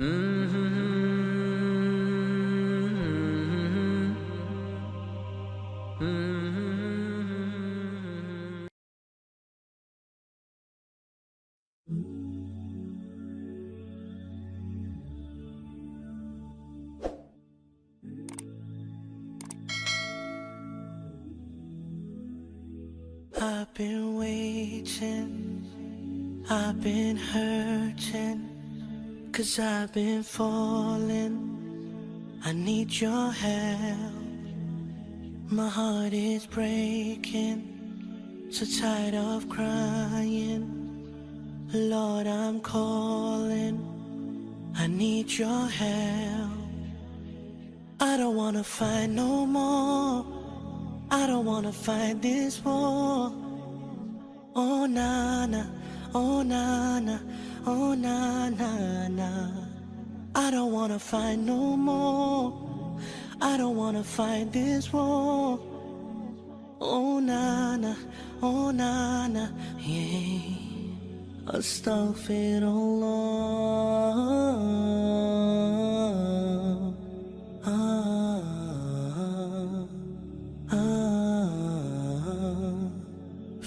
I've been waiting, I've been hurting, 'cause I've been falling. I need your help. My heart is breaking, so tired of crying. Lord, I'm calling, I need your help. I don't wanna fight no more, I don't wanna fight this war. Oh na na, oh na na, oh na na na. I don't wanna fight no more, I don't wanna fight this war. Oh na na, oh na na, yeah. Astaghfirullah.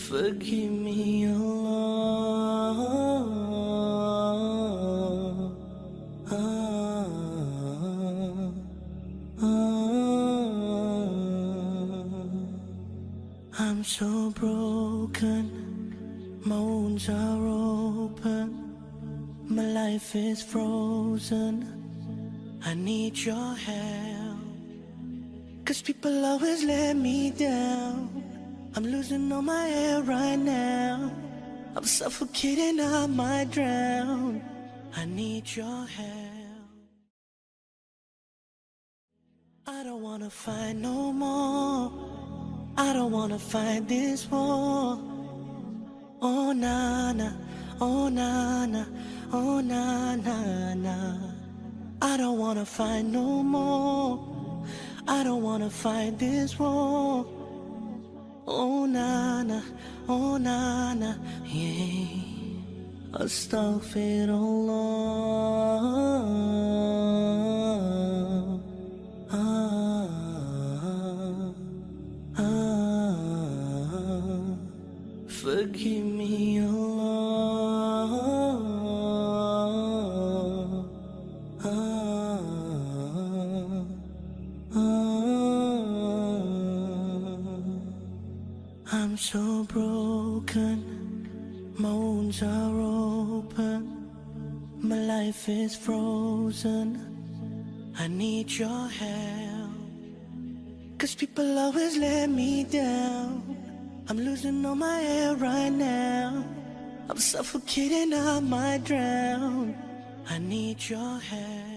Forgive me, Allah. I'm so broken, my wounds are open, my life is frozen. I need your help, 'cause people always let me down. I'm losing all my air right now, I'm suffocating, I might drown. I need your help. I don't wanna fight no more, I don't wanna fight this war. Oh na na, oh na na, oh na na na. I don't wanna fight no more, I don't wanna fight this war. Oh na na, oh na na, yeah. Astaghfirullah. Forgive me, I'm so broken, my wounds are open, my life is frozen. I need your help, 'cause people always let me down. I'm losing all my air right now, I'm suffocating, I might drown. I need your help.